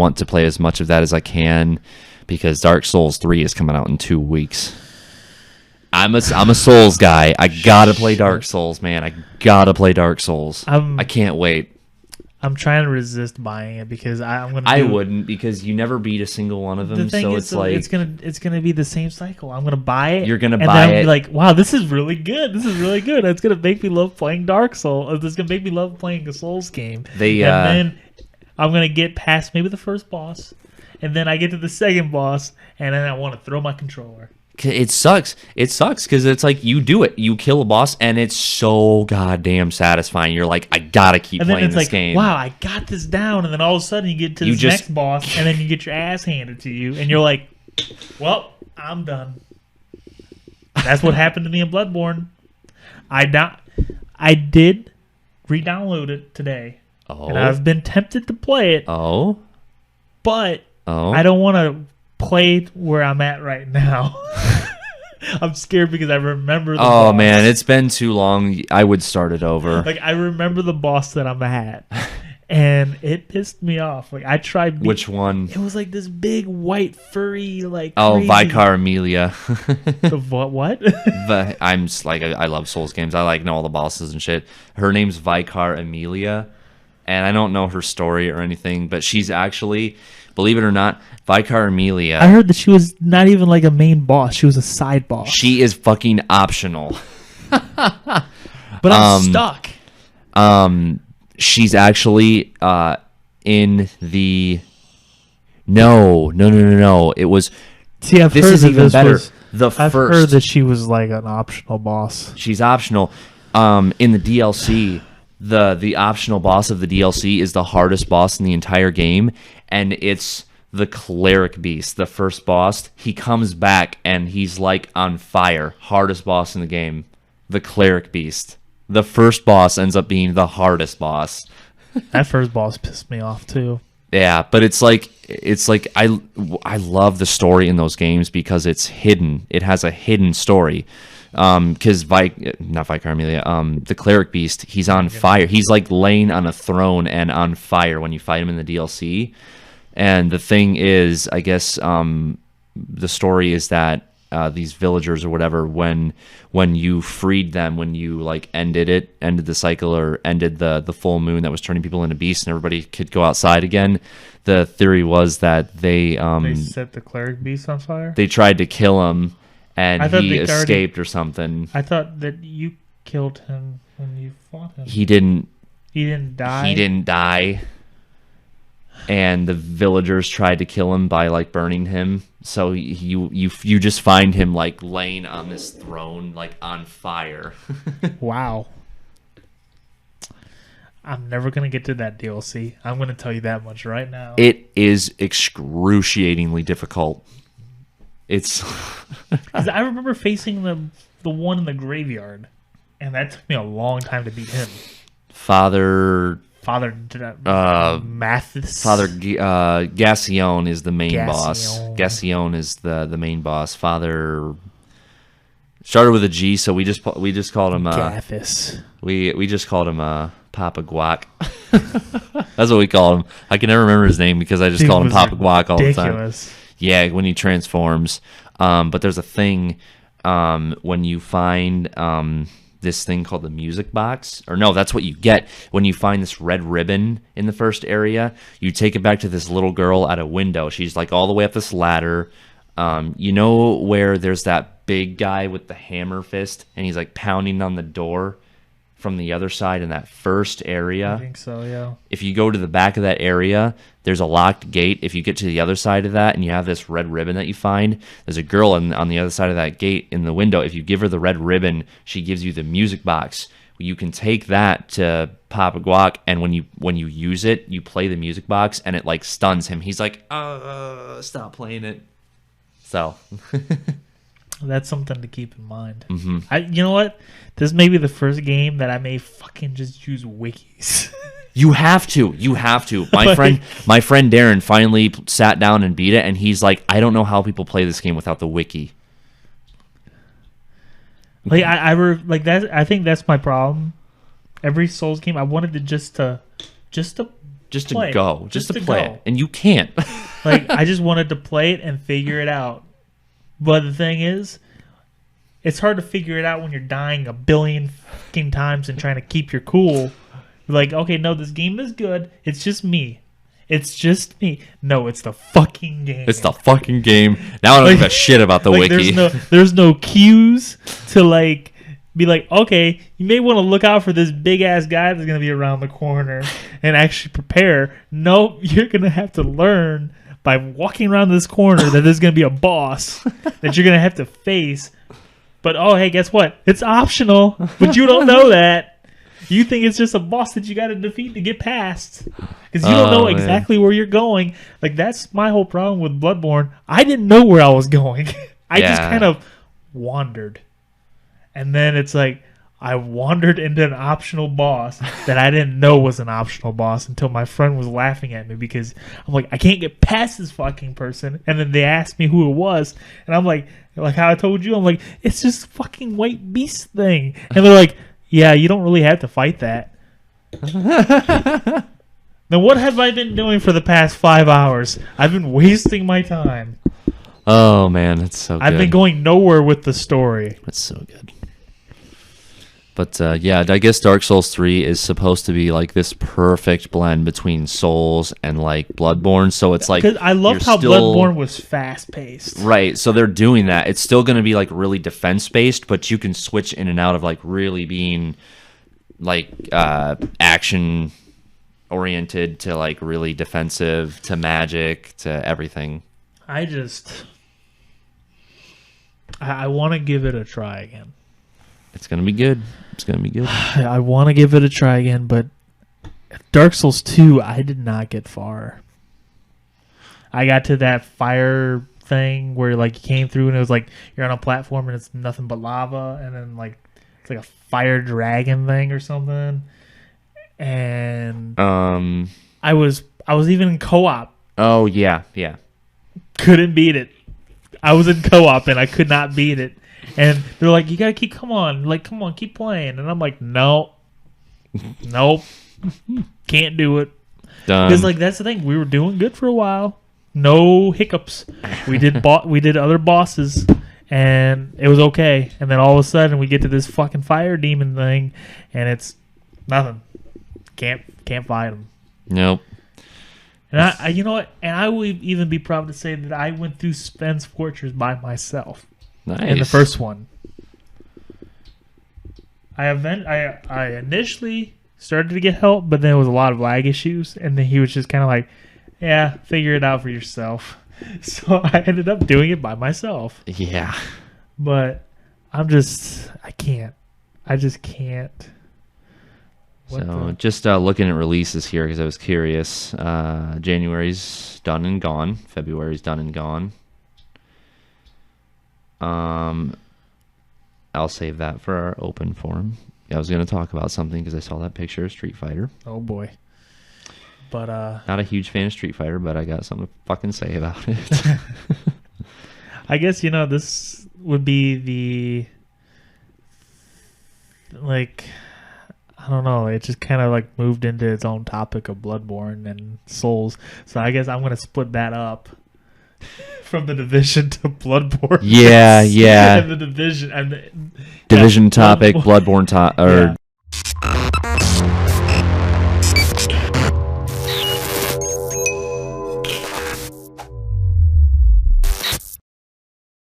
want to play as much of that as I can because Dark Souls 3 is coming out in 2 weeks. I'm a Souls guy. I gotta play Dark Souls, man. I gotta play Dark Souls. I can't wait. I'm trying to resist buying it because I'm gonna. I wouldn't because you never beat a single one of them. The thing so is, it's like it's gonna be the same cycle. I'm gonna buy it. You're gonna and buy then it. Be like, wow, this is really good. This is really good. It's gonna make me love playing Dark Souls. This is gonna make me love playing a Souls game. And then I'm gonna get past maybe the first boss, and then I get to the second boss, and then I want to throw my controller. It sucks. It sucks because it's like you do it. You kill a boss, and it's so goddamn satisfying. You're like, I gotta keep playing this game. Wow, I got this down. And then all of a sudden you get to this next boss, and then you get your ass handed to you, and you're like, well, I'm done. That's what happened to me in Bloodborne. I did re-download it today. Oh. And I've been tempted to play it. Oh. But I don't want to play where I'm at right now. I'm scared because I remember the boss. Man, it's been too long. I would start it over. Like, I remember the boss that I'm at. And it pissed me off. Like, I tried... Which one? It was like this big, white, furry, like, crazy. Vicar Amelia. The what? But I'm just like, I love Souls games. I like know all the bosses and shit. Her name's Vicar Amelia. And I don't know her story or anything. But she's actually... Believe it or not, Vicar Amelia... I heard that she was not even like a main boss. She was a side boss. She is fucking optional. But I'm stuck. She's actually in the... No. It was... See, I've this heard is that even this better. Was, I've heard that she was like an optional boss. She's optional. In the DLC... The optional boss of the DLC is the hardest boss in the entire game, and it's the Cleric Beast, the first boss. He comes back, and he's like on fire. Hardest boss in the game. The Cleric Beast. The first boss ends up being the hardest boss. That first boss pissed me off, too. Yeah, but it's like I love the story in those games because it's hidden. It has a hidden story. Because not Vicar Amelia, the Cleric Beast, he's on fire. He's like laying on a throne and on fire when you fight him in the DLC. And the thing is, I guess the story is that these villagers or whatever, when you freed them, when you like ended the cycle or ended the full moon that was turning people into beasts and everybody could go outside again, the theory was that they set the Cleric Beast on fire? They tried to kill him. And he escaped or something. I thought that you killed him when you fought him. He didn't die? He didn't die. And the villagers tried to kill him by like burning him. So you just find him like laying on this throne like on fire. Wow. I'm never going to get to that DLC. I'm going to tell you that much right now. It is excruciatingly difficult. It's I remember facing the one in the graveyard, and that took me a long time to beat him. Father Mathis. Father Gassion is the main boss. Gassion is the main boss. Father started with a G, so we just called him Gathis. We just called him Papa Guac. That's what we called him. I can never remember his name because I just called him Papa Guac all the time. Yeah, when he transforms. But there's a thing when you find this thing called the music box. Or no, that's what you get when you find this red ribbon in the first area. You take it back to this little girl at a window. She's like all the way up this ladder. You know where there's that big guy with the hammer fist and he's like pounding on the door from the other side in that first area? I think so, yeah. If you go to the back of that area, there's a locked gate. If you get to the other side of that and you have this red ribbon that you find, there's a girl on the other side of that gate in the window. If you give her the red ribbon, she gives you the music box. You can take that to Papa Guac, and when you use it, you play the music box, and it like stuns him. He's like, stop playing it. So... That's something to keep in mind. Mm-hmm. You know what? This may be the first game that I may fucking just use wikis. You have to. My friend Darren finally sat down and beat it, and he's like, I don't know how people play this game without the wiki. Like like that. I think that's my problem. Every Souls game, I wanted to just to just to play it. go, just to play go. it, and you can't. Like, I just wanted to play it and figure it out. But the thing is, it's hard to figure it out when you're dying a billion fucking times and trying to keep your cool. Like, okay, no, this game is good. It's just me. It's just me. No, it's the fucking game. It's the fucking game. Now I don't give a shit about the wiki. There's no cues to, like, be like, okay, you may want to look out for this big-ass guy that's going to be around the corner and actually prepare. No, you're going to have to learn by walking around this corner that there's going to be a boss that you're going to have to face. But, oh, hey, guess what? It's optional, but you don't know that. You think it's just a boss that you got to defeat to get past. Because you don't know exactly where you're going. Like, that's my whole problem with Bloodborne. I didn't know where I was going. I just kind of wandered. And then it's like, I wandered into an optional boss that I didn't know was an optional boss until my friend was laughing at me because I'm like, I can't get past this fucking person. And then they asked me who it was. And I'm like how I told you, I'm like, it's just fucking white beast thing. And they're like, yeah, you don't really have to fight that. Then what have I been doing for the past 5 hours? I've been wasting my time. Oh, man, it's so good. I've been going nowhere with the story. It's so good. But, yeah, I guess Dark Souls 3 is supposed to be, like, this perfect blend between Souls and, like, Bloodborne. So it's like... Because I loved how Bloodborne was fast-paced. Right, so they're doing that. It's still going to be, like, really defense-based, but you can switch in and out of, like, really being, like, action-oriented to, like, really defensive to magic to everything. I want to give it a try again. It's going to be good. It's going to be good. I want to give it a try again, but Dark Souls 2, I did not get far. I got to that fire thing where, like, you came through and it was like you're on a platform and it's nothing but lava, and then, like, it's like a fire dragon thing or something. And I was even in co-op. Oh, yeah, yeah. Couldn't beat it. I was in co-op and I could not beat it. And they're like, you gotta come on, keep playing. And I'm like, nope, can't do it. Done. Because, like, that's the thing, we were doing good for a while, no hiccups. We did other bosses, and it was okay. And then all of a sudden, we get to this fucking fire demon thing, and it's nothing. Can't fight him. Nope. And I you know what? And I will even be proud to say that I went through Sven's Fortress by myself. Nice. In the first one. I initially started to get help, but then there was a lot of lag issues, and then he was just kind of like, yeah, figure it out for yourself. So I ended up doing it by myself. Yeah. But I just can't. Just looking at releases here because I was curious. January's done and gone. February's done and gone. I'll save that for our open forum. I was going to talk about something because I saw that picture of Street Fighter. Oh boy. But not a huge fan of Street Fighter, but I got something to fucking say about it. I guess, this would be like, I don't know, it just kind of like moved into its own topic of Bloodborne and Souls. So I guess I'm going to split that up. From the Division to Bloodborne. Yeah. And the Division. Division topic, Bloodborne topic, or